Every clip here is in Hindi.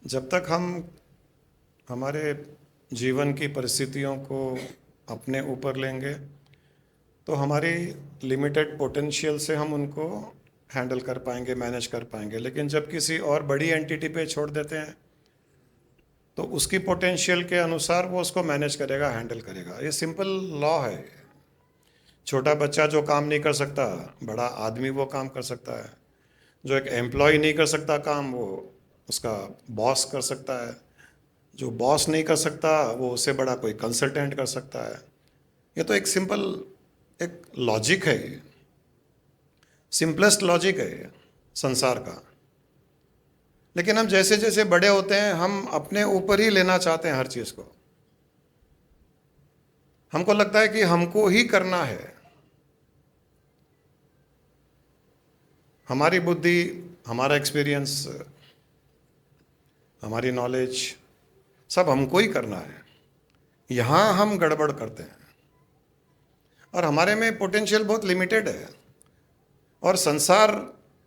जब तक हम हमारे जीवन की परिस्थितियों को अपने ऊपर लेंगे तो हमारी लिमिटेड पोटेंशियल से हम उनको हैंडल कर पाएंगे, मैनेज कर पाएंगे। लेकिन जब किसी और बड़ी एंटिटी पे छोड़ देते हैं तो उसकी पोटेंशियल के अनुसार वो उसको मैनेज करेगा, हैंडल करेगा। ये सिंपल लॉ है। छोटा बच्चा जो काम नहीं कर सकता, बड़ा आदमी वो काम कर सकता है। जो एक एम्प्लॉय नहीं कर सकता काम, वो उसका बॉस कर सकता है। जो बॉस नहीं कर सकता, वो उससे बड़ा कोई कंसल्टेंट कर सकता है। ये तो एक सिंपल एक लॉजिक है, ये सिंपलेस्ट लॉजिक है ये संसार का। लेकिन हम जैसे जैसे बड़े होते हैं हम अपने ऊपर ही लेना चाहते हैं हर चीज़ को। हमको लगता है कि हमको ही करना है। हमारी बुद्धि, हमारा एक्सपीरियंस, हमारी नॉलेज सब हमको ही करना है। यहाँ हम गड़बड़ करते हैं और हमारे में पोटेंशियल बहुत लिमिटेड है और संसार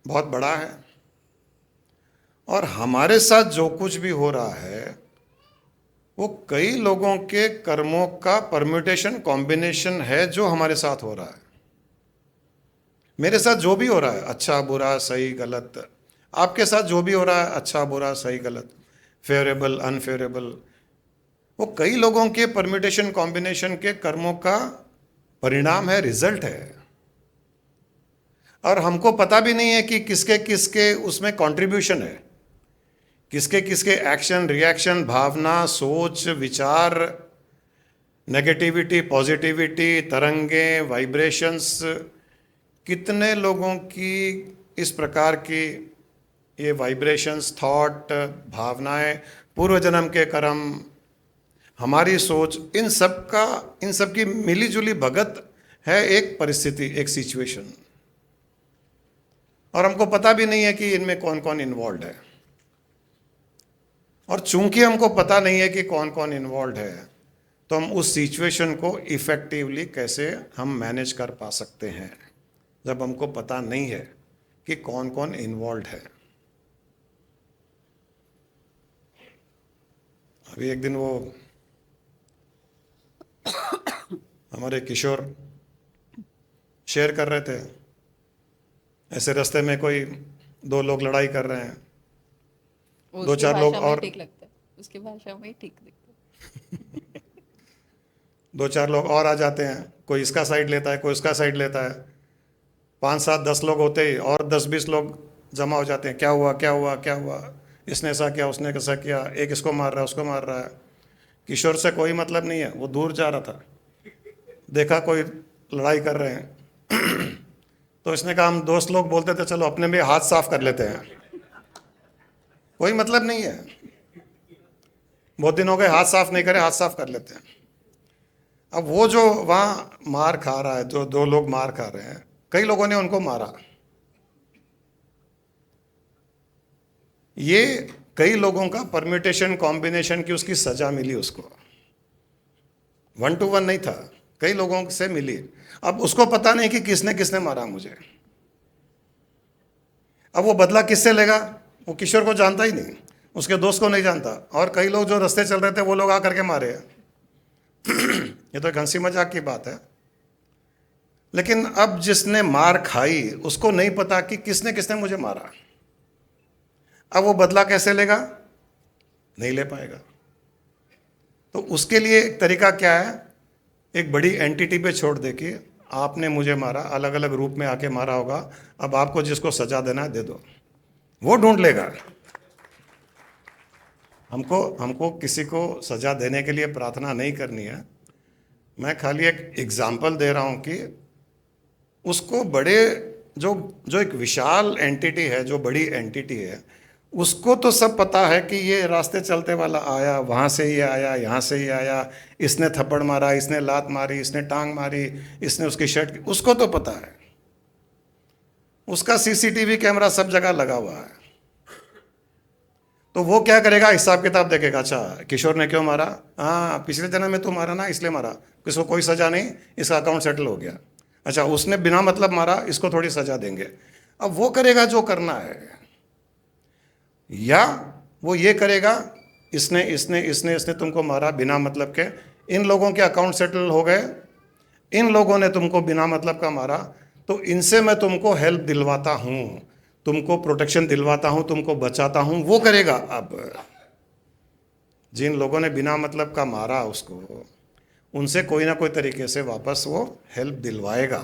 बहुत बड़ा है। और हमारे साथ जो कुछ भी हो रहा है वो कई लोगों के कर्मों का परम्यूटेशन, कॉम्बिनेशन है जो हमारे साथ हो रहा है। मेरे साथ जो भी हो रहा है, अच्छा बुरा सही गलत, आपके साथ जो भी हो रहा है अच्छा बुरा सही गलत, फेवरेबल अनफेवरेबल, वो कई लोगों के परम्यूटेशन कॉम्बिनेशन के कर्मों का परिणाम है, रिजल्ट है। और हमको पता भी नहीं है कि किसके किसके उसमें कंट्रीब्यूशन है, किसके किसके एक्शन, रिएक्शन, भावना, सोच, विचार, नेगेटिविटी, पॉजिटिविटी, तरंगे, वाइब्रेशंस, कितने लोगों की इस प्रकार की ये वाइब्रेशंस, थॉट, भावनाएं, पूर्व जन्म के कर्म, हमारी सोच, इन सब की मिली जुली भगत है एक परिस्थिति, एक सिचुएशन। और हमको पता भी नहीं है कि इनमें कौन कौन इन्वॉल्व है। और चूंकि हमको पता नहीं है कि कौन कौन इन्वॉल्व है, तो हम उस सिचुएशन को इफेक्टिवली कैसे हम मैनेज कर पा सकते हैं जब हमको पता नहीं है कि कौन कौन इन्वॉल्व है। अभी एक दिन वो हमारे किशोर शेयर कर रहे थे, ऐसे रास्ते में कोई दो लोग लड़ाई कर रहे हैं, वो दो उसकी चार लोग भाषा में ही और ठीक लगता है, उसकी भाषा में ही ठीक दिखता दो चार लोग और आ जाते हैं, कोई इसका साइड लेता है, कोई उसका साइड लेता है। 5 7 10 लोग होते ही और 10 20 लोग जमा हो जाते हैं। क्या हुआ क्या हुआ क्या हुआ, इसने ऐसा किया, उसने कैसा किया, एक इसको मार रहा है, उसको मार रहा है। किशोर से कोई मतलब नहीं है, वो दूर जा रहा था, देखा कोई लड़ाई कर रहे हैं तो इसने कहा, हम दोस्त लोग बोलते थे चलो अपने में हाथ साफ कर लेते हैं। कोई मतलब नहीं है, बहुत दिन हो गए हाथ साफ नहीं करे, हाथ साफ कर लेते हैं। अब वो जो वहां मार खा रहा है, जो दो लोग मार खा रहे हैं, कई लोगों ने उनको मारा। ये कई लोगों का परम्यूटेशन कॉम्बिनेशन की उसकी सजा मिली उसको, 1 to 1 नहीं था, कई लोगों से मिली। अब उसको पता नहीं कि किसने किसने मारा मुझे। अब वो बदला किससे लेगा, वो किशोर को जानता ही नहीं, उसके दोस्त को नहीं जानता, और कई लोग जो रास्ते चल रहे थे वो लोग आकर के मारे। ये तो एक हंसी मजाक की बात है। लेकिन अब जिसने मार खाई उसको नहीं पता कि किसने किसने मुझे मारा। अब वो बदला कैसे लेगा, नहीं ले पाएगा। तो उसके लिए एक तरीका क्या है, एक बड़ी एंटिटी पे छोड़ दे कि आपने मुझे मारा, अलग अलग रूप में आके मारा होगा, अब आपको जिसको सजा देना है दे दो, वो ढूंढ लेगा। हमको हमको किसी को सजा देने के लिए प्रार्थना नहीं करनी है। मैं खाली एक एग्जाम्पल दे रहा हूं कि उसको बड़े जो जो एक विशाल एंटिटी है, जो बड़ी एंटिटी है, उसको तो सब पता है कि ये रास्ते चलते वाला आया, वहाँ से ये आया, यहाँ से ये आया, इसने थप्पड़ मारा, इसने लात मारी, इसने टांग मारी, इसने उसकी शर्ट, उसको तो पता है। उसका सीसीटीवी कैमरा सब जगह लगा हुआ है। तो वो क्या करेगा, हिसाब किताब देखेगा। अच्छा किशोर ने क्यों मारा, हाँ पिछले जन्म में तू मारा ना इसलिए मारा, किसको कोई सजा नहीं, इसका अकाउंट सेटल हो गया। अच्छा उसने बिना मतलब मारा, इसको थोड़ी सजा देंगे। अब वो करेगा जो करना है। या वो ये करेगा, इसने इसने इसने इसने तुमको मारा बिना मतलब के, इन लोगों के अकाउंट सेटल हो गए, इन लोगों ने तुमको बिना मतलब का मारा, तो इनसे मैं तुमको हेल्प दिलवाता हूँ, तुमको प्रोटेक्शन दिलवाता हूँ, तुमको बचाता हूँ, वो करेगा। अब जिन लोगों ने बिना मतलब का मारा उसको, उनसे कोई ना कोई तरीके से वापस वो हेल्प दिलवाएगा।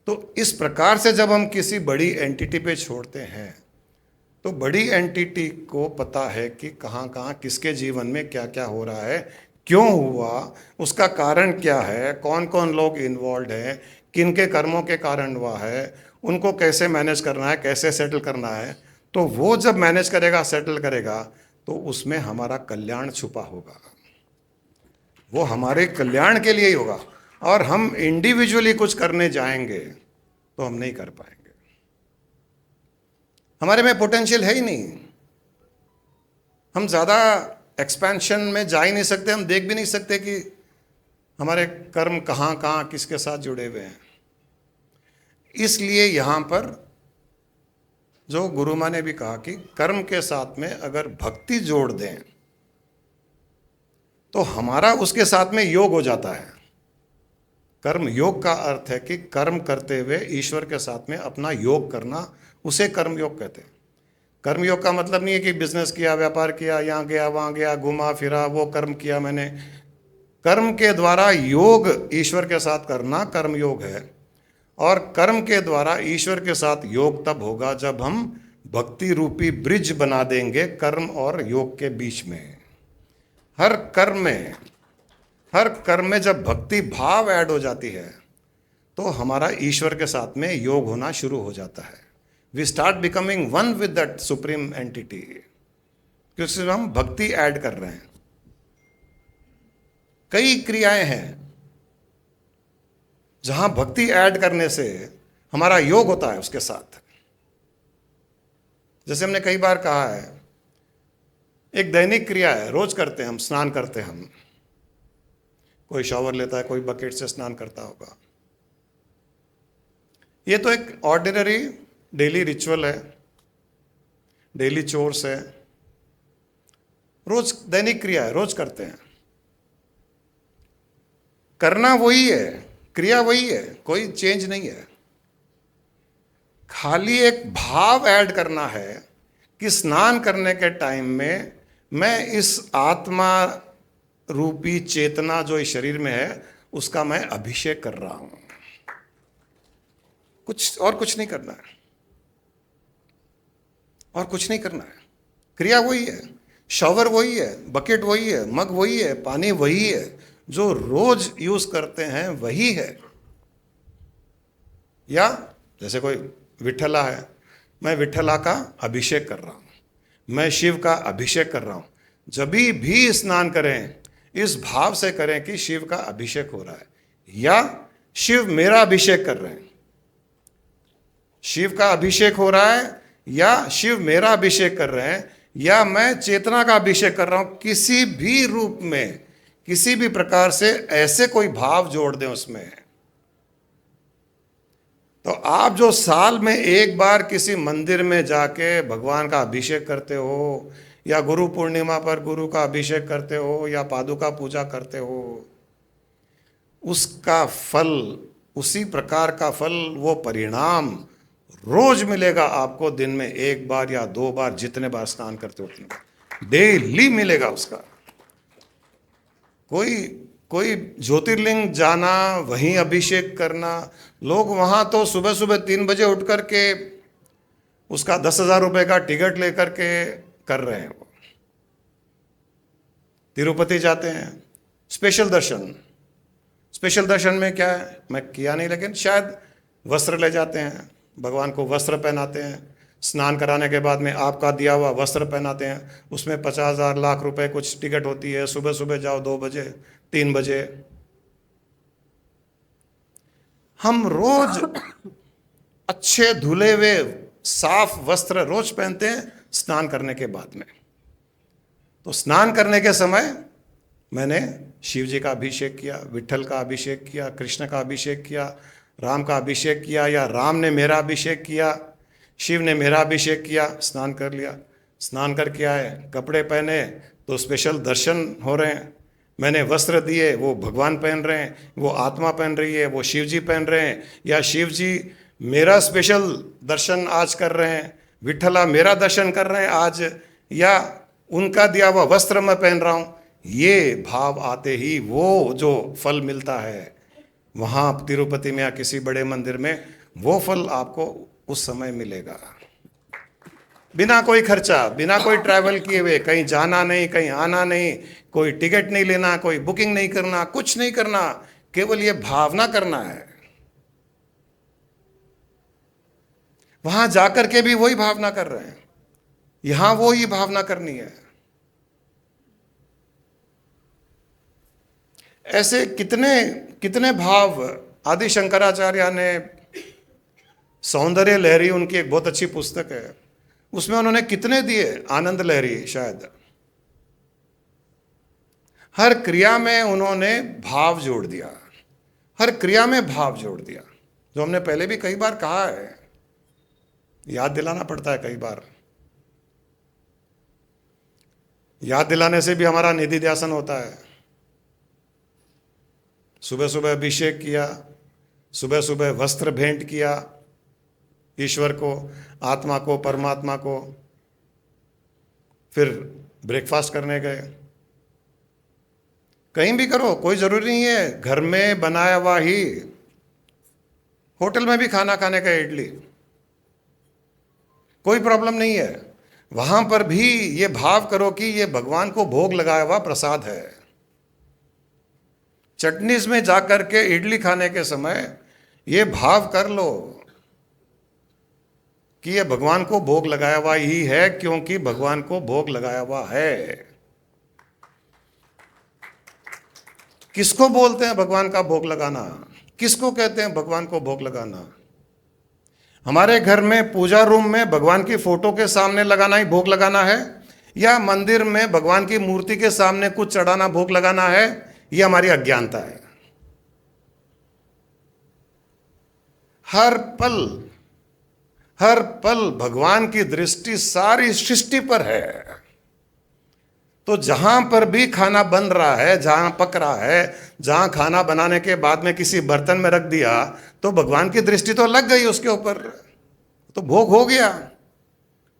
तो इस प्रकार से जब हम किसी बड़ी एंटिटी पे छोड़ते हैं, तो बड़ी एंटिटी को पता है कि कहाँ कहाँ किसके जीवन में क्या क्या हो रहा है, क्यों हुआ, उसका कारण क्या है, कौन कौन लोग इन्वॉल्व हैं, किन के कर्मों के कारण हुआ है, उनको कैसे मैनेज करना है, कैसे सेटल करना है। तो वो जब मैनेज करेगा, सेटल करेगा, तो उसमें हमारा कल्याण छुपा होगा, वो हमारे कल्याण के लिए ही होगा। और हम इंडिविजुअली कुछ करने जाएंगे तो हम नहीं कर पाएंगे, हमारे में पोटेंशियल है ही नहीं, हम ज़्यादा एक्सपेंशन में जा ही नहीं सकते, हम देख भी नहीं सकते कि हमारे कर्म कहाँ कहाँ किसके साथ जुड़े हुए हैं। इसलिए यहाँ पर जो गुरु माँ ने भी कहा कि कर्म के साथ में अगर भक्ति जोड़ दें तो हमारा उसके साथ में योग हो जाता है। कर्म योग का अर्थ है कि कर्म करते हुए ईश्वर के साथ में अपना योग करना, उसे कर्म योग कहते हैं। कर्म योग का मतलब नहीं है कि बिजनेस किया, व्यापार किया, यहाँ गया वहाँ गया, घूमा फिरा, वो कर्म किया मैंने। कर्म के द्वारा योग ईश्वर के साथ करना कर्म योग है। और कर्म के द्वारा ईश्वर के साथ योग तब होगा जब हम भक्ति रूपी ब्रिज बना देंगे कर्म और योग के बीच में। हर कर्म में जब भक्ति भाव ऐड हो जाती है तो हमारा ईश्वर के साथ में योग होना शुरू हो जाता है। We start becoming one with that supreme entity, क्योंकि हम भक्ति ऐड कर रहे हैं। कई क्रियाएं हैं जहां भक्ति ऐड करने से हमारा योग होता है उसके साथ। जैसे हमने कई बार कहा है, एक दैनिक क्रिया है, रोज करते हैं हम, स्नान करते हैं हम। कोई शॉवर लेता है, कोई बकेट से स्नान करता होगा। ये तो एक ऑर्डिनरी डेली रिचुअल है, डेली चोर्स है, रोज दैनिक क्रिया है, रोज करते हैं। करना वही है, क्रिया वही है, कोई चेंज नहीं है। खाली एक भाव ऐड करना है कि स्नान करने के टाइम में मैं इस आत्मा रूपी चेतना जो इस शरीर में है उसका मैं अभिषेक कर रहा हूं। कुछ नहीं करना है, और कुछ नहीं करना है। क्रिया वही है, शॉवर वही है, बकेट वही है, मग वही है, पानी वही है, जो रोज यूज करते हैं वही है। या जैसे कोई विठला है, मैं विठला का अभिषेक कर रहा हूं, मैं शिव का अभिषेक कर रहा हूं। जब भी स्नान करें इस भाव से करें कि शिव का अभिषेक हो रहा है, या शिव मेरा अभिषेक कर रहे हैं। शिव का अभिषेक हो रहा है या शिव मेरा अभिषेक कर रहे हैं, या मैं चेतना का अभिषेक कर रहा हूं। किसी भी रूप में, किसी भी प्रकार से ऐसे कोई भाव जोड़ दें उसमें, तो आप जो साल में एक बार किसी मंदिर में जाके भगवान का अभिषेक करते हो, या गुरु पूर्णिमा पर गुरु का अभिषेक करते हो, या पादुका पूजा करते हो, उसका फल, उसी प्रकार का फल, वो परिणाम रोज मिलेगा आपको। दिन में एक बार या दो बार, जितने बार स्नान करते हो उतने बार डेली मिलेगा उसका। कोई ज्योतिर्लिंग जाना, वहीं अभिषेक करना, लोग वहां तो सुबह सुबह 3 बजे उठ करके उसका 10,000 रुपए का टिकट लेकर के कर रहे हैं। वो तिरुपति जाते हैं, स्पेशल दर्शन में क्या है, मैं किया नहीं, लेकिन शायद वस्त्र ले जाते हैं, भगवान को वस्त्र पहनाते हैं, स्नान कराने के बाद में आपका दिया हुआ वस्त्र पहनाते हैं, उसमें 50,000 लाख रुपए कुछ टिकट होती है। सुबह सुबह जाओ 2 बजे 3 बजे। हम रोज अच्छे धुले हुए साफ वस्त्र रोज पहनते हैं स्नान करने के बाद में। तो स्नान करने के समय मैंने शिव जी का अभिषेक किया, विठ्ठल का अभिषेक किया, कृष्ण का अभिषेक किया, राम का अभिषेक किया, या राम ने मेरा अभिषेक किया, शिव ने मेरा अभिषेक किया, स्नान कर लिया। स्नान करके आए, कपड़े पहने तो स्पेशल दर्शन हो रहे हैं। मैंने वस्त्र दिए, वो भगवान पहन रहे हैं, वो आत्मा पहन रही है, वो शिव जी पहन रहे हैं, या शिव जी मेरा स्पेशल दर्शन आज कर रहे हैं, विठला मेरा दर्शन कर रहे हैं आज, या उनका दिया हुआ वस्त्र मैं पहन रहा हूँ। ये भाव आते ही वो जो फल मिलता है वहाँ तिरुपति में या किसी बड़े मंदिर में, वो फल आपको उस समय मिलेगा। बिना कोई खर्चा, बिना कोई ट्रैवल किए हुए, कहीं जाना नहीं, कहीं आना नहीं, कोई टिकट नहीं लेना, कोई बुकिंग नहीं करना, कुछ नहीं करना, केवल ये भावना करना है। वहां जाकर के भी वही भावना कर रहे हैं, यहां वो ही भावना करनी है। ऐसे कितने कितने भाव आदि शंकराचार्य ने, सौंदर्य लहरी उनकी एक बहुत अच्छी पुस्तक है, उसमें उन्होंने कितने दिए, आनंद लहरी शायद। हर क्रिया में उन्होंने भाव जोड़ दिया, हर क्रिया में भाव जोड़ दिया, जो हमने पहले भी कई बार कहा है, याद दिलाना पड़ता है कई बार। याद दिलाने से भी हमारा निधि ध्यासन होता है। सुबह सुबह अभिषेक किया, सुबह सुबह वस्त्र भेंट किया ईश्वर को, आत्मा को, परमात्मा को, फिर ब्रेकफास्ट करने गए। कहीं भी करो, कोई जरूरी नहीं है घर में बनाया हुआ ही, होटल में भी खाना खाने का, इडली, कोई प्रॉब्लम नहीं है। वहां पर भी ये भाव करो कि ये भगवान को भोग लगाया हुआ प्रसाद है। चटनीज में जाकर के इडली खाने के समय ये भाव कर लो कि ये भगवान को भोग लगाया हुआ ही है, क्योंकि भगवान को भोग लगाया हुआ है। किसको बोलते हैं भगवान का भोग लगाना, किसको कहते हैं भगवान को भोग लगाना? हमारे घर में पूजा रूम में भगवान की फोटो के सामने लगाना ही भोग लगाना है, या मंदिर में भगवान की मूर्ति के सामने कुछ चढ़ाना भोग लगाना है? ये हमारी अज्ञानता है। हर पल भगवान की दृष्टि सारी सृष्टि पर है। तो जहां पर भी खाना बन रहा है, जहां पक रहा है, जहां खाना बनाने के बाद में किसी बर्तन में रख दिया, तो भगवान की दृष्टि तो लग गई उसके ऊपर, तो भोग हो गया,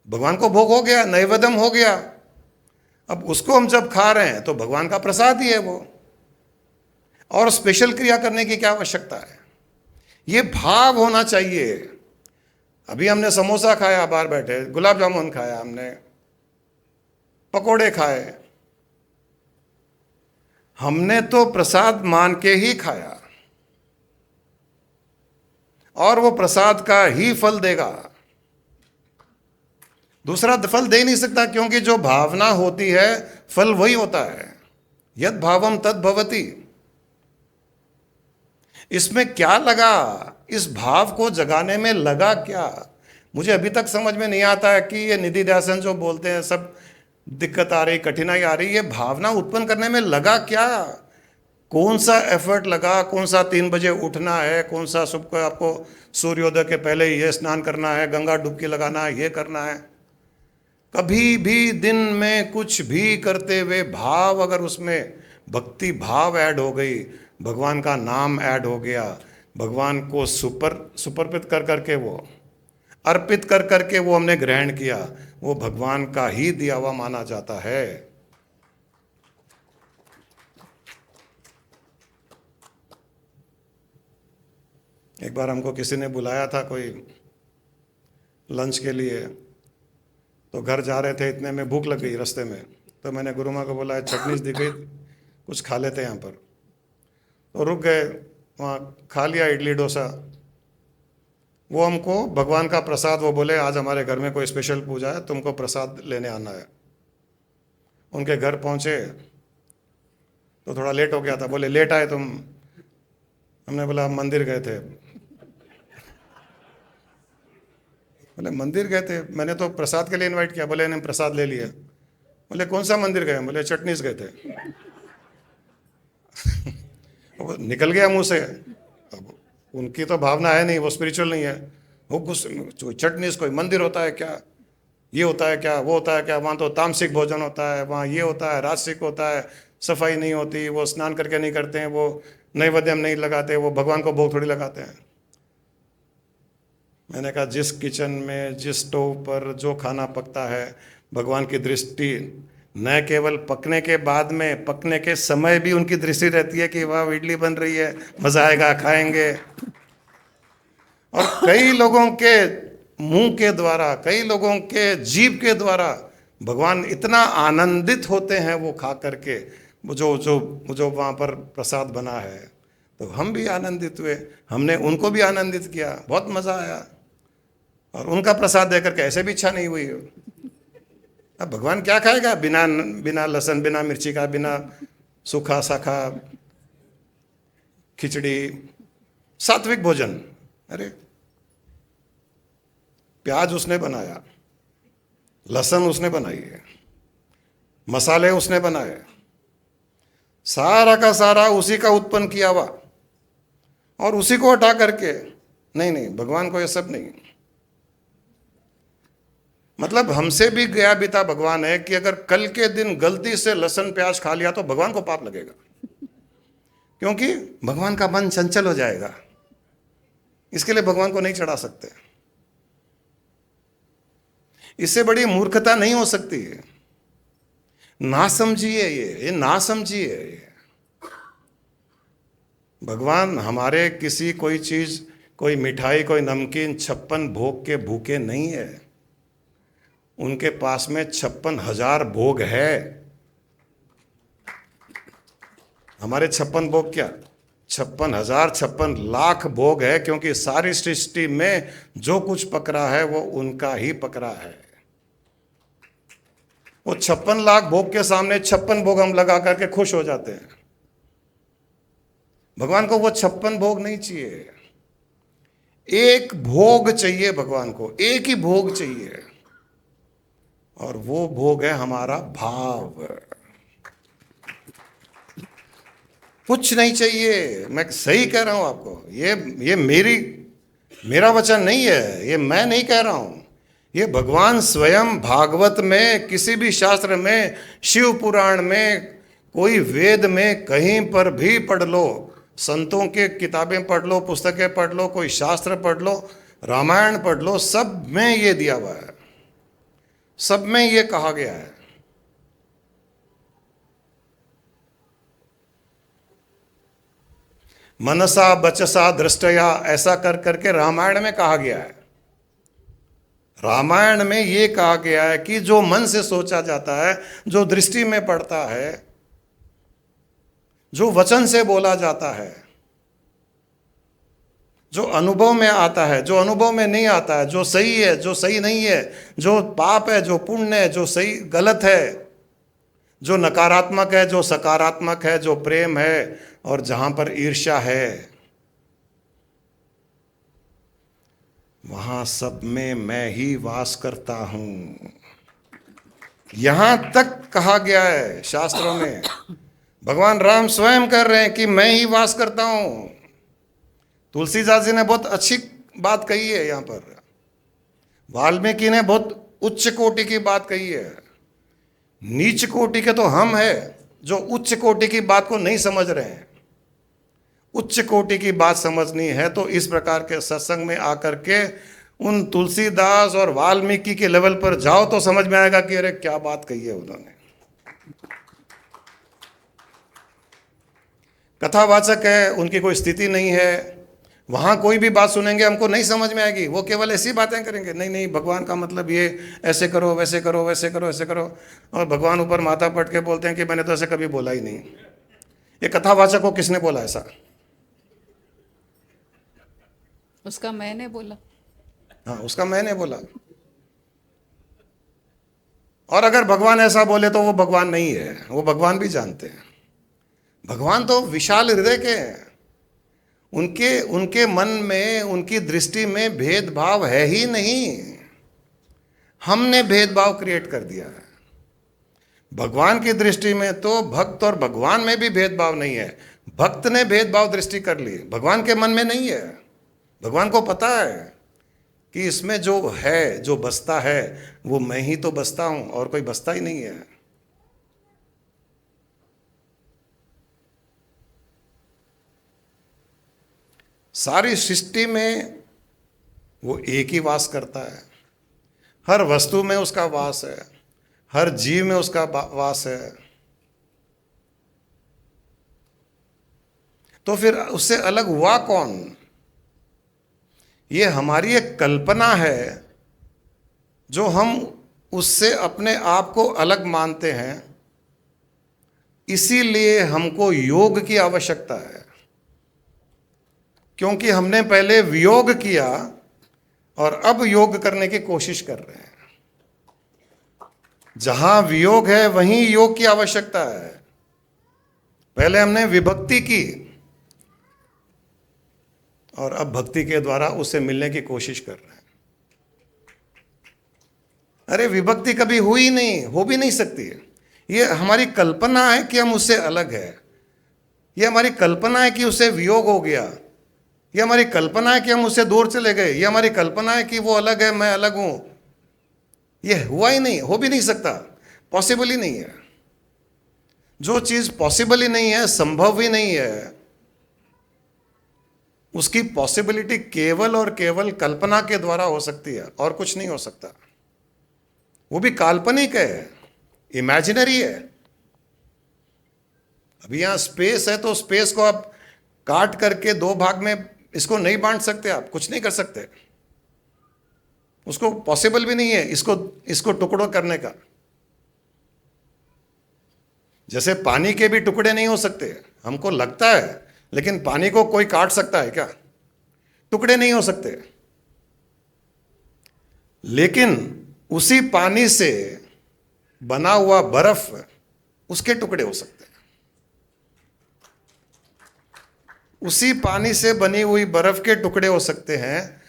भगवान को भोग हो गया, नैवेद्यम हो गया। अब उसको हम जब खा रहे हैं तो भगवान का प्रसाद ही है वो, और स्पेशल क्रिया करने की क्या आवश्यकता है? ये भाव होना चाहिए। अभी हमने समोसा खाया, बाहर बैठे गुलाब जामुन खाया, हमने पकोड़े खाए, हमने तो प्रसाद मान के ही खाया, और वो प्रसाद का ही फल देगा, दूसरा फल दे नहीं सकता, क्योंकि जो भावना होती है फल वही होता है। यद भावम तद भवति। इसमें क्या लगा, इस भाव को जगाने में लगा क्या? मुझे अभी तक समझ में नहीं आता है कि ये निधि ध्यासन जो बोलते हैं, सब दिक्कत आ रही, कठिनाई आ रही, ये भावना उत्पन्न करने में लगा क्या? कौन सा एफर्ट लगा? कौन सा 3 बजे उठना है, कौन सा सुबह आपको सूर्योदय के पहले ये स्नान करना है, गंगा डुबकी लगाना है, ये करना है? कभी भी दिन में कुछ भी करते हुए भाव, अगर उसमें भक्ति भाव ऐड हो गई, भगवान का नाम ऐड हो गया, भगवान को सुपर्पित कर करके, वो अर्पित कर करके वो हमने ग्रहण किया, वो भगवान का ही दिया हुआ माना जाता है। एक बार हमको किसी ने बुलाया था कोई लंच के लिए, तो घर जा रहे थे, इतने में भूख लग गई रास्ते में, तो मैंने गुरु माँ को बोला चटनी दिख गई, कुछ खा लेते यहाँ पर। तो रुक गए, वहाँ खा लिया इडली डोसा। वो हमको भगवान का प्रसाद, वो बोले आज हमारे घर में कोई स्पेशल पूजा है, तुमको प्रसाद लेने आना है। उनके घर पहुँचे तो थोड़ा लेट हो गया था, बोले लेट आए तुम? हमने बोला हम मंदिर गए थे। बोले मंदिर गए थे? मैंने तो प्रसाद के लिए इनवाइट किया। बोले मैंने प्रसाद ले लिया। बोले कौन सा मंदिर गए? बोले चटनीस गए थे। वो निकल गया मुंह से। अब उनकी तो भावना है नहीं, वो स्पिरिचुअल नहीं है, वो चटनीस कोई मंदिर होता है क्या? ये होता है क्या, वो होता है क्या, वहाँ तो तामसिक भोजन होता है, वहाँ ये होता है, राजसिक होता है, सफाई नहीं होती, वो स्नान करके नहीं करते हैं, वो नैवेद्यम नहीं लगाते, वो भगवान को भोग थोड़ी लगाते हैं। मैंने कहा जिस किचन में, जिस स्टोव पर जो खाना पकता है, भगवान की दृष्टि न केवल पकने के बाद में, पकने के समय भी उनकी दृष्टि रहती है कि वाह इडली बन रही है, मजा आएगा, खाएंगे। और कई लोगों के मुंह के द्वारा, कई लोगों के जीभ के द्वारा भगवान इतना आनंदित होते हैं वो खा करके, जो जो जो वहाँ पर प्रसाद बना है, तो हम भी आनंदित हुए, हमने उनको भी आनंदित किया, बहुत मज़ा आया। और उनका प्रसाद देकर के ऐसे भी इच्छा नहीं हुई। अब भगवान क्या खाएगा बिना बिना लहसुन, बिना मिर्ची का, बिना सूखा साखा खिचड़ी, सात्विक भोजन। अरे प्याज उसने बनाया, लहसुन उसने बनाई है, मसाले उसने बनाए, सारा का सारा उसी का उत्पन्न किया हुआ, और उसी को हटा करके नहीं नहीं, भगवान को ये सब नहीं। मतलब हमसे भी गया बीता भगवान है कि अगर कल के दिन गलती से लहसुन प्याज खा लिया तो भगवान को पाप लगेगा, क्योंकि भगवान का मन चंचल हो जाएगा। इसके लिए भगवान को नहीं चढ़ा सकते। इससे बड़ी मूर्खता नहीं हो सकती है। ना समझिए, ये ना समझिए। भगवान हमारे किसी कोई चीज, कोई मिठाई, कोई नमकीन 56 भोग के भूखे नहीं है। उनके पास में 56,000 भोग है। हमारे 56 भोग क्या, 56,000, 56 लाख भोग है, क्योंकि सारी सृष्टि में जो कुछ पकड़ा है वो उनका ही पकड़ा है। वो 56 लाख भोग के सामने 56 भोग हम लगा करके खुश हो जाते हैं। भगवान को वो 56 भोग नहीं चाहिए, एक भोग चाहिए भगवान को, एक ही भोग चाहिए, और वो भोग है हमारा भाव। कुछ नहीं चाहिए। मैं सही कह रहा हूं आपको, ये मेरा वचन नहीं है, ये मैं नहीं कह रहा हूं, ये भगवान स्वयं भागवत में, किसी भी शास्त्र में, शिव पुराण में, कोई वेद में कहीं पर भी पढ़ लो, संतों के किताबें पढ़ लो, पुस्तकें पढ़ लो, कोई शास्त्र पढ़ लो, रामायण पढ़ लो, सब में ये दिया हुआ है, सब में ये कहा गया है। मनसा बचसा दृष्टया, ऐसा कर करके रामायण में कहा गया है। रामायण में ये कहा गया है कि जो मन से सोचा जाता है, जो दृष्टि में पड़ता है, जो वचन से बोला जाता है, जो अनुभव में आता है, जो अनुभव में नहीं आता है, जो सही है, जो सही नहीं है, जो पाप है, जो पुण्य है, जो सही गलत है, जो नकारात्मक है, जो सकारात्मक है, जो प्रेम है, और जहां पर ईर्ष्या है, वहां सब में मैं ही वास करता हूं। यहां तक कहा गया है शास्त्रों में। भगवान राम स्वयं कर रहे हैं कि मैं ही वास करता हूं। तुलसीदास जी ने बहुत अच्छी बात कही है यहां पर। वाल्मीकि ने बहुत उच्च कोटि की बात कही है। नीच कोटि के तो हम हैं जो उच्च कोटि की बात को नहीं समझ रहे हैं। उच्च कोटि की बात समझनी है तो इस प्रकार के सत्संग में आकर के उन तुलसीदास और वाल्मीकि के लेवल पर जाओ तो समझ में आएगा कि अरे क्या बात कही है उन्होंने। कथावाचक है, उनकी कोई स्थिति नहीं है, वहां कोई भी बात सुनेंगे हमको नहीं समझ में आएगी, वो केवल ऐसी बातें करेंगे, नहीं नहीं भगवान का मतलब ये, ऐसे करो, वैसे करो, वैसे करो, ऐसे करो, और भगवान ऊपर माथा पट के बोलते हैं कि मैंने तो ऐसे कभी बोला ही नहीं। ये कथावाचक को किसने बोला ऐसा? उसका मैंने बोला। हाँ, उसका मैंने बोला। और अगर भगवान ऐसा बोले तो वो भगवान नहीं है, वो भगवान भी जानते हैं। भगवान तो विशाल हृदय के हैं। उनके मन में, उनकी दृष्टि में भेदभाव है ही नहीं। हमने भेदभाव क्रिएट कर दिया है। भगवान की दृष्टि में तो भक्त और भगवान में भी भेदभाव नहीं है। भक्त ने भेदभाव दृष्टि कर ली, भगवान के मन में नहीं है। भगवान को पता है कि इसमें जो है, जो बसता है, वो मैं ही तो बसता हूं और कोई बसता ही नहीं है। सारी सृष्टि में वो एक ही वास करता है। हर वस्तु में उसका वास है, हर जीव में उसका वास है। तो फिर उससे अलग हुआ कौन? ये हमारी एक कल्पना है जो हम उससे अपने आप को अलग मानते हैं। इसीलिए हमको योग की आवश्यकता है, क्योंकि हमने पहले वियोग किया और अब योग करने की कोशिश कर रहे हैं। जहां वियोग है वहीं योग की आवश्यकता है। पहले हमने विभक्ति की और अब भक्ति के द्वारा उससे मिलने की कोशिश कर रहे हैं। अरे विभक्ति कभी हुई नहीं, हो भी नहीं सकती। ये हमारी कल्पना है कि हम उससे अलग है। ये हमारी कल्पना है कि उससे वियोग हो गया। ये हमारी कल्पना है कि हम उससे दूर चले गए। ये हमारी कल्पना है कि वो अलग है, मैं अलग हूं। ये हुआ ही नहीं, हो भी नहीं सकता, पॉसिबल ही नहीं है। जो चीज पॉसिबल ही नहीं है, संभव ही नहीं है, उसकी पॉसिबिलिटी केवल और केवल कल्पना के द्वारा हो सकती है और कुछ नहीं हो सकता। वो भी काल्पनिक है, इमेजिनरी है। अभी यहां स्पेस है तो स्पेस को आप काट करके दो भाग में इसको नहीं बांट सकते, आप कुछ नहीं कर सकते। उसको पॉसिबल भी नहीं है इसको टुकड़ों करने का। जैसे पानी के भी टुकड़े नहीं हो सकते, हमको लगता है, लेकिन पानी को कोई काट सकता है क्या? टुकड़े नहीं हो सकते। लेकिन उसी पानी से बना हुआ बर्फ, उसके टुकड़े हो सकते हैं। उसी पानी से बनी हुई बर्फ के टुकड़े हो सकते हैं।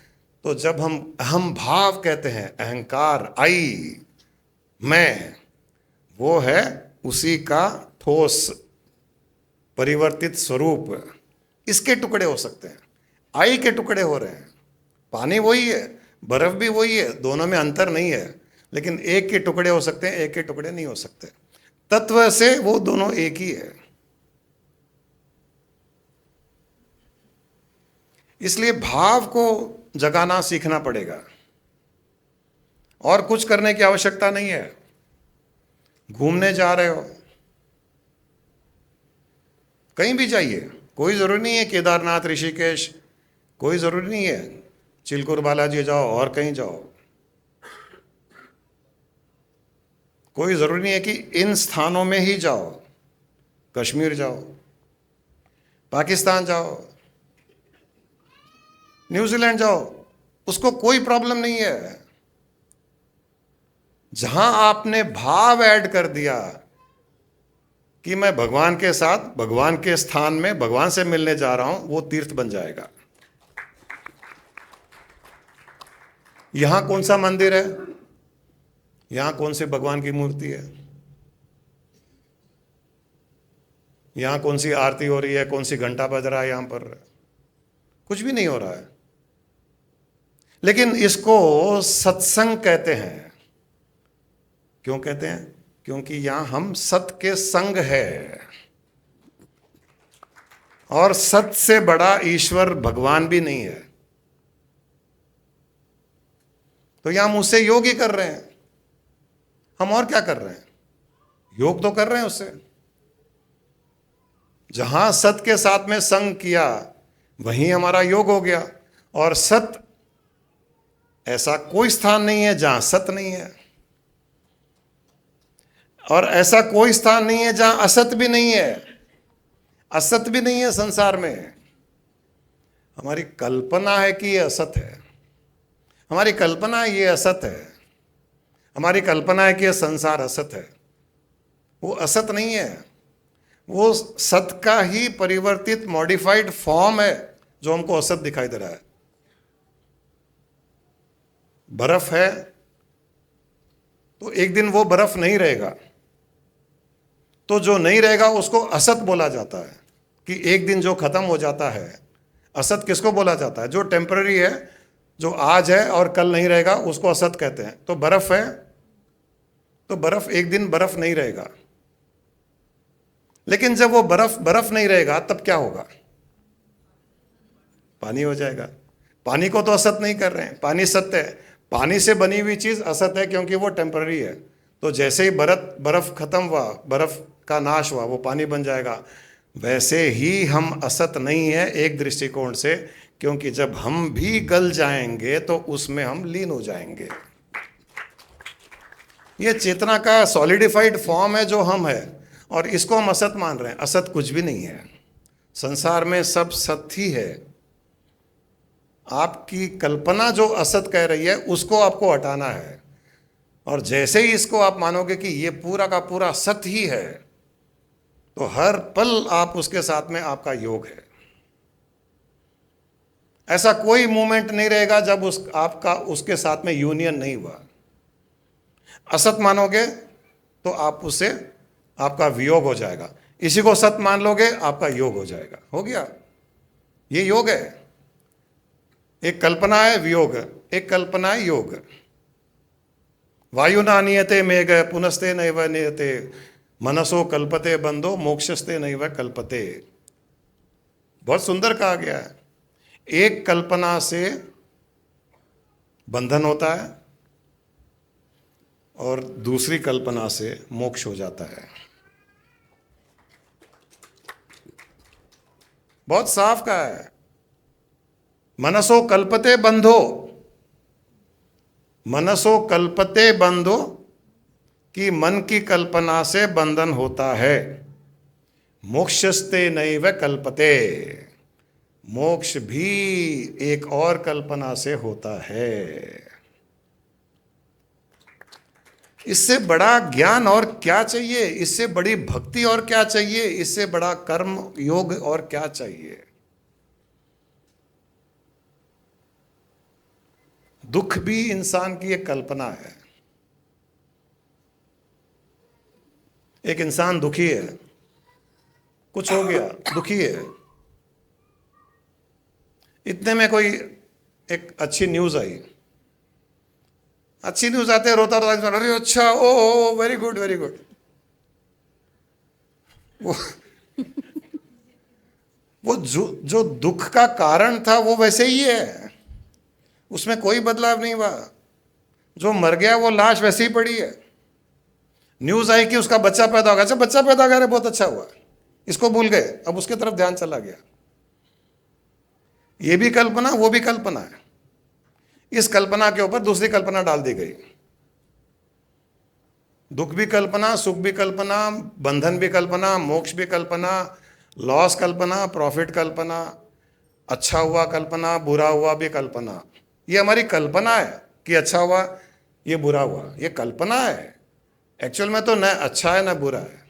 तो जब हम भाव कहते हैं, अहंकार, आई, मैं, वो है उसी का ठोस परिवर्तित स्वरूप। इसके टुकड़े हो सकते हैं, आई के टुकड़े हो रहे हैं। पानी वही है, बर्फ भी वही है, दोनों में अंतर नहीं है। लेकिन एक के टुकड़े हो सकते हैं, एक के टुकड़े नहीं हो सकते। तत्व से वो दोनों एक ही है। इसलिए भाव को जगाना सीखना पड़ेगा और कुछ करने की आवश्यकता नहीं है। घूमने जा रहे हो, कहीं भी जाइए, कोई जरूरी नहीं है केदारनाथ, ऋषिकेश, कोई जरूरी नहीं है चिलकुर बालाजी जाओ और कहीं जाओ। कोई जरूरी नहीं है कि इन स्थानों में ही जाओ। कश्मीर जाओ, पाकिस्तान जाओ, न्यूजीलैंड जाओ, उसको कोई प्रॉब्लम नहीं है। जहां आपने भाव ऐड कर दिया कि मैं भगवान के साथ, भगवान के स्थान में भगवान से मिलने जा रहा हूं, वो तीर्थ बन जाएगा। यहां कौन सा मंदिर है, यहां कौन से भगवान की मूर्ति है, यहां कौन सी आरती हो रही है, कौन सी घंटा बज रहा है, यहां पर कुछ भी नहीं हो रहा है। लेकिन इसको सत्संग कहते हैं। क्यों कहते हैं? क्योंकि यहां हम सत के संग है, और सत से बड़ा ईश्वर भगवान भी नहीं है। तो यहां हम उससे योग ही कर रहे हैं। हम और क्या कर रहे हैं? योग तो कर रहे हैं उससे। जहां सत के साथ में संग किया वहीं हमारा योग हो गया। और सत, ऐसा कोई स्थान नहीं है जहां सत नहीं है, और ऐसा कोई स्थान नहीं है जहां असत भी नहीं है। असत भी नहीं है संसार में। हमारी कल्पना है कि ये असत है, हमारी कल्पना है ये असत है, हमारी कल्पना है कि ये संसार असत है। वो असत नहीं है, वो सत का ही परिवर्तित मॉडिफाइड फॉर्म है जो हमको असत दिखाई दे रहा है। बर्फ है तो एक दिन वो बर्फ नहीं रहेगा, तो जो नहीं रहेगा उसको असत बोला जाता है। कि एक दिन जो खत्म हो जाता है, असत किसको बोला जाता है? जो टेम्पररी है, जो आज है और कल नहीं रहेगा उसको असत कहते हैं। तो बर्फ है तो बर्फ एक दिन बर्फ नहीं रहेगा, लेकिन जब वो बर्फ बर्फ नहीं रहेगा तब क्या होगा? पानी हो जाएगा। पानी को तो असत नहीं कर रहे हैं, पानी सत्य है। पानी से बनी हुई चीज असत है क्योंकि वो टेम्पररी है। तो जैसे ही बर्फ खत्म हुआ, बर्फ का नाश हुआ, वो पानी बन जाएगा। वैसे ही हम असत नहीं है एक दृष्टिकोण से, क्योंकि जब हम भी गल जाएंगे तो उसमें हम लीन हो जाएंगे। ये चेतना का सॉलिडिफाइड फॉर्म है जो हम है, और इसको हम असत मान रहे हैं। असत कुछ भी नहीं है, संसार में सब सत्य ही है। आपकी कल्पना जो असत कह रही है उसको आपको हटाना है, और जैसे ही इसको आप मानोगे कि ये पूरा का पूरा सत्य ही है, तो हर पल आप उसके साथ में आपका योग है। ऐसा कोई मोमेंट नहीं रहेगा जब आपका उसके साथ में यूनियन नहीं हुआ। असत मानोगे तो आप उससे आपका वियोग हो जाएगा, इसी को सत मान लोगे आपका योग हो जाएगा। हो गया, ये योग है। एक कल्पना है वियोग, एक कल्पना है योग। वायु ना नियते मेघ पुनस्ते नैव नियते मनसो कल्पते बंधो मोक्षस्ते नैव कल्पते। बहुत सुंदर कहा गया है। एक कल्पना से बंधन होता है और दूसरी कल्पना से मोक्ष हो जाता है। बहुत साफ कहा है। मनसो कल्पते बंधो, मनसो कल्पते बंधो, कि मन की कल्पना से बंधन होता है। मोक्षस्ते नैव कल्पते, मोक्ष भी एक और कल्पना से होता है। इससे बड़ा ज्ञान और क्या चाहिए? इससे बड़ी भक्ति और क्या चाहिए? इससे बड़ा कर्म योग और क्या चाहिए? दुख भी इंसान की एक कल्पना है। एक इंसान दुखी है, कुछ हो गया, दुखी है। इतने में कोई एक अच्छी न्यूज आई, अच्छी न्यूज आते रोता रोता, अरे अच्छा, ओ वेरी गुड वेरी गुड। वो जो दुख का कारण था वो वैसे ही है, उसमें कोई बदलाव नहीं हुआ। जो मर गया वो लाश वैसे ही पड़ी है। न्यूज आई कि उसका बच्चा पैदा होगा, अच्छा बच्चा पैदा हो गया, बहुत अच्छा हुआ, इसको भूल गए, अब उसके तरफ ध्यान चला गया। ये भी कल्पना, वो भी कल्पना है। इस कल्पना के ऊपर दूसरी कल्पना डाल दी गई। दुख भी कल्पना, सुख भी कल्पना, बंधन भी कल्पना, मोक्ष भी कल्पना, लॉस कल्पना, प्रॉफिट कल्पना, अच्छा हुआ कल्पना, बुरा हुआ भी कल्पना। ये हमारी कल्पना है कि अच्छा हुआ, ये बुरा हुआ, ये कल्पना है। एक्चुअल में तो न अच्छा है न बुरा है,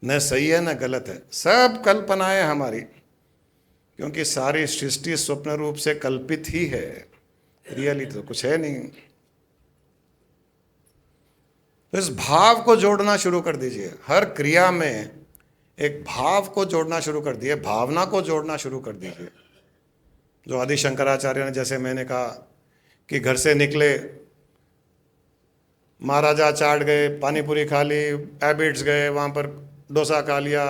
न सही है न गलत है, सब कल्पनाएं हमारी, क्योंकि सारी सृष्टि स्वप्न रूप से कल्पित ही है, रियलिटी तो कुछ है नहीं। तो इस भाव को जोड़ना शुरू कर दीजिए। हर क्रिया में एक भाव को जोड़ना शुरू कर दिए, भावना को जोड़ना शुरू कर दीजिए। जो आदि शंकराचार्य ने, जैसे मैंने कहा कि घर से निकले, महाराजा चाट गए, पानीपुरी खा ली, एबिट्स गए, वहाँ पर डोसा खा लिया,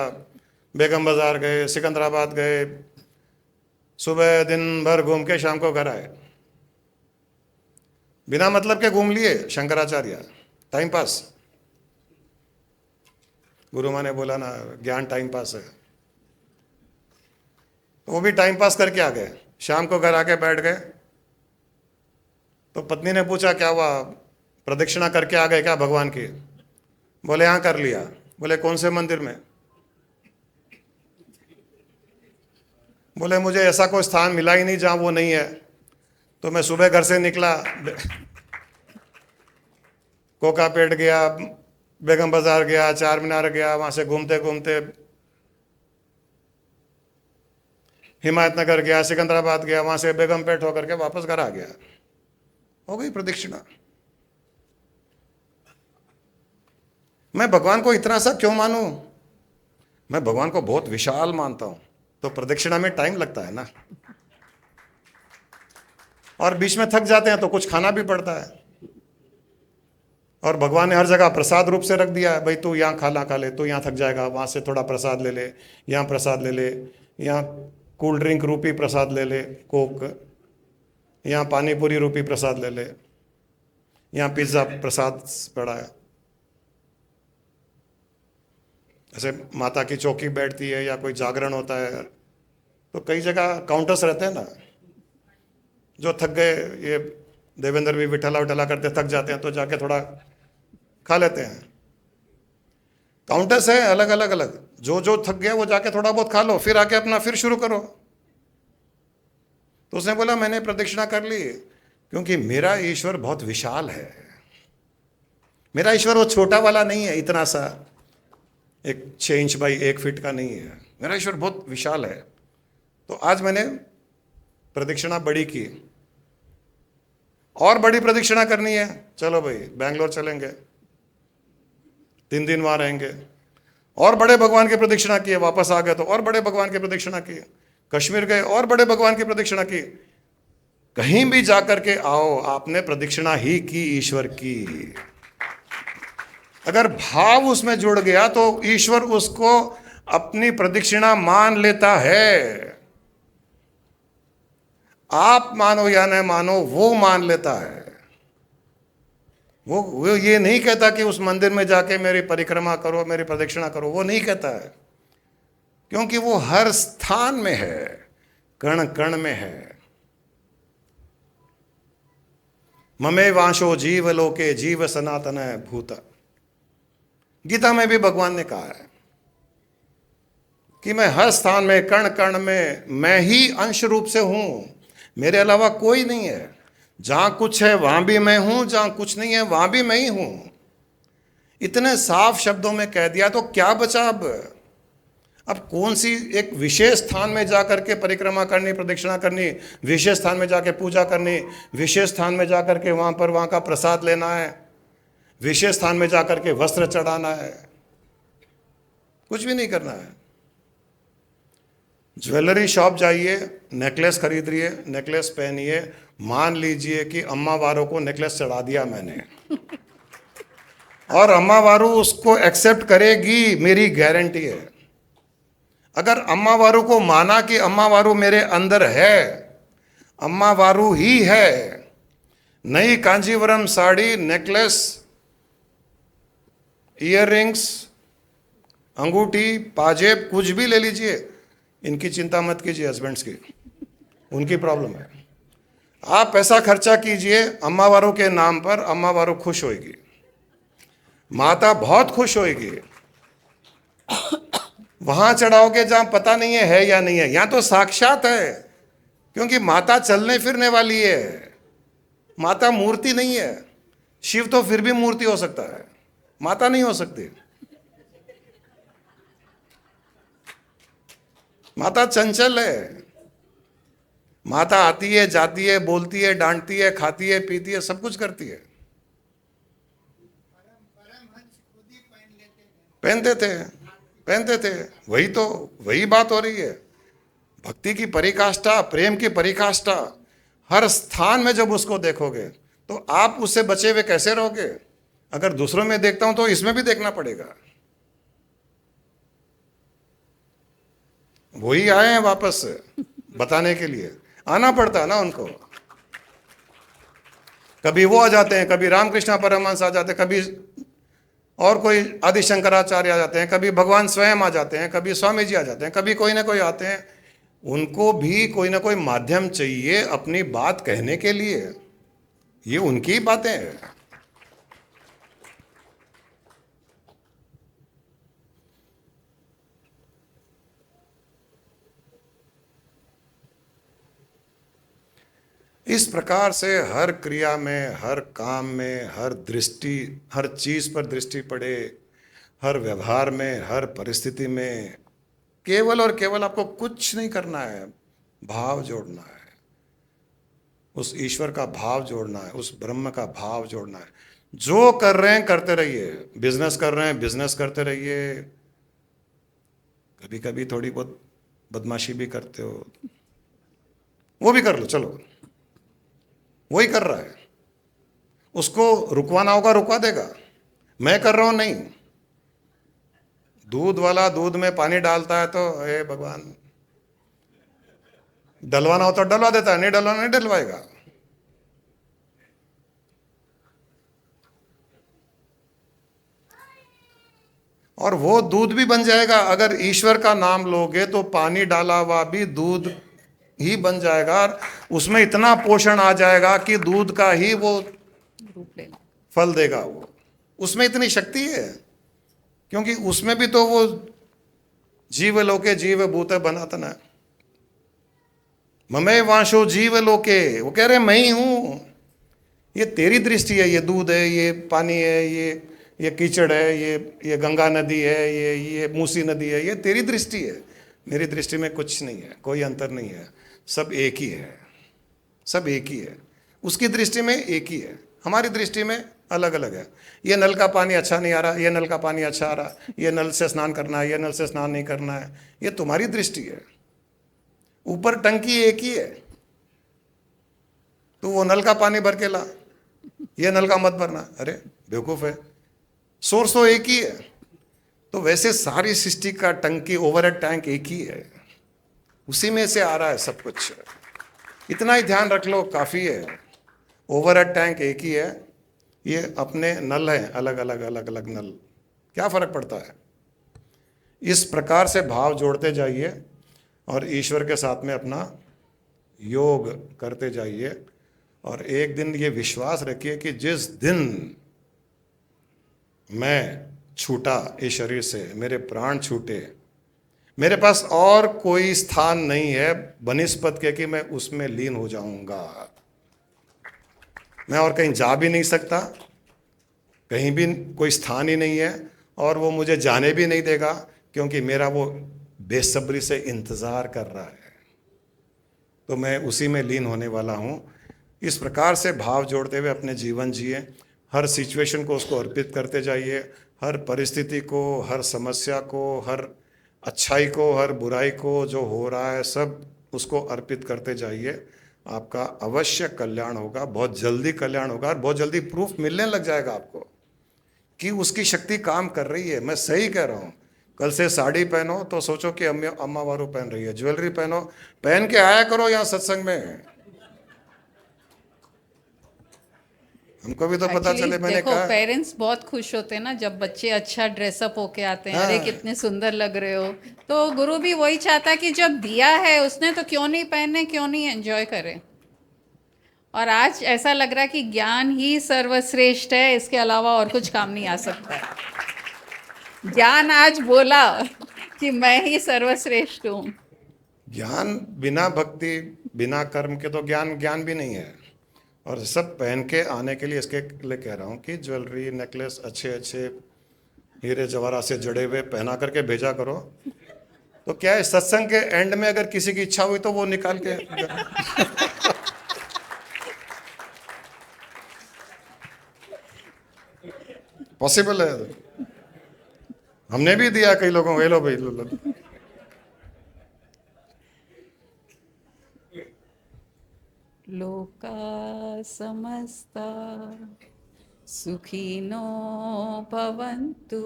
बेगम बाजार गए, सिकंदराबाद गए, सुबह दिन भर घूम के शाम को घर आए। बिना मतलब के घूम लिए शंकराचार्य, टाइम पास। गुरु माँ ने बोला ना, ज्ञान टाइम पास है, तो वो भी टाइम पास करके आ गए। शाम को घर आके बैठ गए तो पत्नी ने पूछा क्या हुआ, प्रदक्षिणा करके आ गए क्या भगवान की? बोले हाँ कर लिया। बोले कौन से मंदिर में? बोले मुझे ऐसा कोई स्थान मिला ही नहीं जहां वो नहीं है, तो मैं सुबह घर से निकला, कोकापेट गया, बेगम बाजार गया, चार मीनार गया, वहां से घूमते घूमते हिमायतनगर गया, सिकंदराबाद गया, वहां से बेगमपेट होकर के वापस घर आ गया। हो गई प्रदक्षिणा। मैं भगवान को इतना सा क्यों मानूं? मैं भगवान को बहुत विशाल मानता हूं, तो प्रदक्षिणा में टाइम लगता है ना। और बीच में थक जाते हैं तो कुछ खाना भी पड़ता है। और भगवान ने हर जगह प्रसाद रूप से रख दिया है, भाई तू यहाँ खाना खा ले, तू यहाँ थक जाएगा, वहाँ से थोड़ा प्रसाद ले ले, यहाँ प्रसाद ले ले, यहाँ कूल ड्रिंक रूपी प्रसाद ले ले, कोक, यहाँ पानी पूरी रूपी प्रसाद ले ले, यहाँ पिज्ज़ा प्रसाद पड़ा है। ऐसे माता की चौकी बैठती है या कोई जागरण होता है तो कई जगह काउंटर्स रहते हैं ना, जो थक गए, ये देवेंद्र भी विठला विठला करते थक जाते हैं तो जाके थोड़ा खा लेते हैं। काउंटर्स है अलग अलग अलग, जो जो थक गया वो जाके थोड़ा बहुत खा लो, फिर आके अपना फिर शुरू करो। तो उसने बोला मैंने प्रदक्षिणा कर ली, क्योंकि मेरा ईश्वर बहुत विशाल है। मेरा ईश्वर वो छोटा वाला नहीं है, इतना सा 6 इंच बाई 1 फीट का नहीं है, मेरा ईश्वर बहुत विशाल है। तो आज मैंने प्रदक्षिणा बड़ी की, और बड़ी प्रदक्षिणा करनी है, चलो भाई बैंगलोर चलेंगे, 3 दिन वहां रहेंगे। और बड़े भगवान की प्रदक्षिणा किए, वापस आ गए तो और बड़े भगवान की प्रदक्षिणा किए, कश्मीर गए और बड़े भगवान की प्रदक्षिणा की। कहीं भी जाकर के आओ, आपने प्रदक्षिणा ही की ईश्वर की। अगर भाव उसमें जुड़ गया तो ईश्वर उसको अपनी प्रदक्षिणा मान लेता है। आप मानो या न मानो, वो मान लेता है। वो ये नहीं कहता कि उस मंदिर में जाके मेरी परिक्रमा करो, मेरी प्रदक्षिणा करो, वो नहीं कहता है, क्योंकि वो हर स्थान में है, कण कण में है। ममे वांशो जीव लोके जीव सनातन भूत, गीता में भी भगवान ने कहा है कि मैं हर स्थान में, कण कण में, मैं ही अंश रूप से हूं, मेरे अलावा कोई नहीं है। जहां कुछ है वहां भी मैं हूं, जहां कुछ नहीं है वहां भी मैं ही हूं। इतने साफ शब्दों में कह दिया तो क्या बचा अब कौन सी एक विशेष स्थान में जाकर के परिक्रमा करनी, प्रदक्षिणा करनी, विशेष स्थान में जाके पूजा करनी, विशेष स्थान में जाकर के वहां का प्रसाद लेना है, विशेष स्थान में जाकर के वस्त्र चढ़ाना है, कुछ भी नहीं करना है। ज्वेलरी शॉप जाइए, नेकलेस खरीदिए, नेकलेस पहनिए, मान लीजिए कि अम्मा वारों को नेकलेस चढ़ा दिया मैंने और अम्मा वारू उसको एक्सेप्ट करेगी, मेरी गारंटी है। अगर अम्मा वारू को माना कि अम्मा वारू मेरे अंदर है, अम्मा वारू ही है, नई कांजीवरम साड़ी, नेकलेस, ईयररिंग्स, अंगूठी, पाजेब, कुछ भी ले लीजिए, इनकी चिंता मत कीजिए, हस्बैंड्स की, उनकी प्रॉब्लम है। आप पैसा खर्चा कीजिए अम्मा वारों के नाम पर, अम्मा वारों खुश होगी, माता बहुत खुश होगी। वहां चढ़ाओगे जहां पता नहीं है या नहीं है, यहां तो साक्षात है, क्योंकि माता चलने फिरने वाली है, माता मूर्ति नहीं है। शिव तो फिर भी मूर्ति हो सकता है, माता नहीं हो सकती। माता चंचल है, माता आती है, जाती है, बोलती है, डांटती है, खाती है, पीती है, सब कुछ करती है। पहनते थे, वही बात हो रही है। भक्ति की परिकाष्ठा, प्रेम की परिकाष्ठा, हर स्थान में जब उसको देखोगे तो आप उससे बचे हुए कैसे रहोगे? अगर दूसरों में देखता हूं तो इसमें भी देखना पड़ेगा। वही आए हैं वापस बताने के लिए, आना पड़ता है ना उनको। कभी वो आ जाते हैं, कभी रामकृष्ण परमहंस आ जाते हैं, कभी और कोई आदि शंकराचार्य आ जाते हैं, कभी भगवान स्वयं आ जाते हैं, कभी स्वामी जी आ जाते हैं, कभी कोई ना कोई आते हैं। उनको भी कोई ना कोई माध्यम चाहिए अपनी बात कहने के लिए, ये उनकी बातें हैं। इस प्रकार से हर क्रिया में, हर काम में, हर दृष्टि, हर चीज पर दृष्टि पड़े, हर व्यवहार में, हर परिस्थिति में केवल और केवल आपको कुछ नहीं करना है, भाव जोड़ना है, उस ईश्वर का भाव जोड़ना है, उस ब्रह्म का भाव जोड़ना है। जो कर रहे हैं करते रहिए, बिजनेस कर रहे हैं बिजनेस करते रहिए, कभी कभी थोड़ी बहुत बदमाशी भी करते हो, वो भी कर लो, चलो वही कर रहा है, उसको रुकवाना होगा रुकवा देगा। मैं कर रहा हूं नहीं। दूध वाला दूध में पानी डालता है तो हे भगवान, डलवाना हो तो डलवा देता है, नहीं डलवाना नहीं डलवाएगा। और वो दूध भी बन जाएगा। अगर ईश्वर का नाम लोगे तो पानी डाला हुआ भी दूध ही बन जाएगा, और उसमें इतना पोषण आ जाएगा कि दूध का ही वो रूप लेना। फल देगा। वो उसमें इतनी शक्ति है, क्योंकि उसमें भी तो वो जीव लोके जीव भूत बनातन है। ममे वांशो जीव लोके, वो कह रहे मैं ही हूं। ये तेरी दृष्टि है, ये दूध है, ये पानी है, ये कीचड़ है, ये गंगा नदी है, ये मूसी नदी है, ये तेरी दृष्टि है। मेरी दृष्टि में कुछ नहीं है, कोई अंतर नहीं है, सब एक ही है, सब एक ही है। उसकी दृष्टि में एक ही है, हमारी दृष्टि में अलग अलग है। ये नल का पानी अच्छा नहीं आ रहा, ये नल का पानी अच्छा आ रहा, ये नल से स्नान करना है, ये नल से स्नान नहीं करना है, ये तुम्हारी दृष्टि है। ऊपर टंकी एक ही है, तो वो नल का पानी भर के ला, ये नल का मत भरना, अरे बेवकूफ है, सोर्स तो एक ही है। तो वैसे सारी सृष्टि का टंकी, ओवरहेड टैंक एक ही है, उसी में से आ रहा है सब कुछ। इतना ही ध्यान रख लो, काफी है। ओवरहेड टैंक एक ही है, ये अपने नल हैं अलग अलग अलग अलग नल, क्या फर्क पड़ता है। इस प्रकार से भाव जोड़ते जाइए और ईश्वर के साथ में अपना योग करते जाइए। और एक दिन ये विश्वास रखिए कि जिस दिन मैं छूटा इस शरीर से, मेरे प्राण छूटे, मेरे पास और कोई स्थान नहीं है बनिस्पत के कि मैं उसमें लीन हो जाऊंगा। मैं और कहीं जा भी नहीं सकता, कहीं भी कोई स्थान ही नहीं है, और वो मुझे जाने भी नहीं देगा, क्योंकि मेरा वो बेसब्री से इंतजार कर रहा है। तो मैं उसी में लीन होने वाला हूँ। इस प्रकार से भाव जोड़ते हुए अपने जीवन जिए, हर सिचुएशन को उसको अर्पित करते जाइए, हर परिस्थिति को, हर समस्या को, हर अच्छाई को, हर बुराई को, जो हो रहा है सब उसको अर्पित करते जाइए। आपका अवश्य कल्याण होगा, बहुत जल्दी कल्याण होगा, और बहुत जल्दी प्रूफ मिलने लग जाएगा आपको कि उसकी शक्ति काम कर रही है। मैं सही कह रहा हूँ। कल से साड़ी पहनो तो सोचो कि अम्मा वारू पहन रही है, ज्वेलरी पहनो, पहन के आया करो यहाँ सत्संग में, हमको भी तो पता एक्चुअली चले। मैंने देखो, कहा पेरेंट्स बहुत खुश होते हैं ना जब बच्चे अच्छा ड्रेसअप होके आते हैं, अरे हाँ, कितने सुंदर लग रहे हो। तो गुरु भी वही चाहता है कि जब दिया है उसने तो क्यों नहीं पहने, क्यों नहीं एंजॉय करे। और आज ऐसा लग रहा है कि ज्ञान ही सर्वश्रेष्ठ है, इसके अलावा और कुछ काम नहीं आ सकता है। ज्ञान आज बोला कि मैं ही सर्वश्रेष्ठ हूँ। ज्ञान बिना भक्ति बिना कर्म के तो ज्ञान ज्ञान भी नहीं है। और सब पहन के आने के लिए, इसके लिए कह रहा हूँ कि ज्वेलरी नेकलेस अच्छे अच्छे हीरे जवाहरात से जड़े हुए पहना करके भेजा करो। तो क्या है, सत्संग के एंड में अगर किसी की इच्छा हुई तो वो निकाल के पॉसिबल है। हमने भी दिया कई लोगों को, लो भाई लो। लोका समस्ता सुखिनो भवन्तु,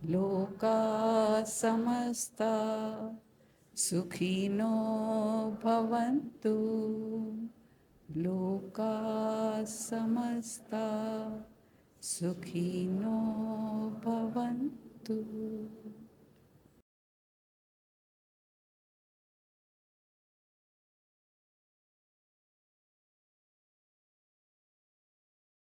लोका समस्ता सुखिनो भवन्तु, लोका समस्ता सुखिनो भवन्तु।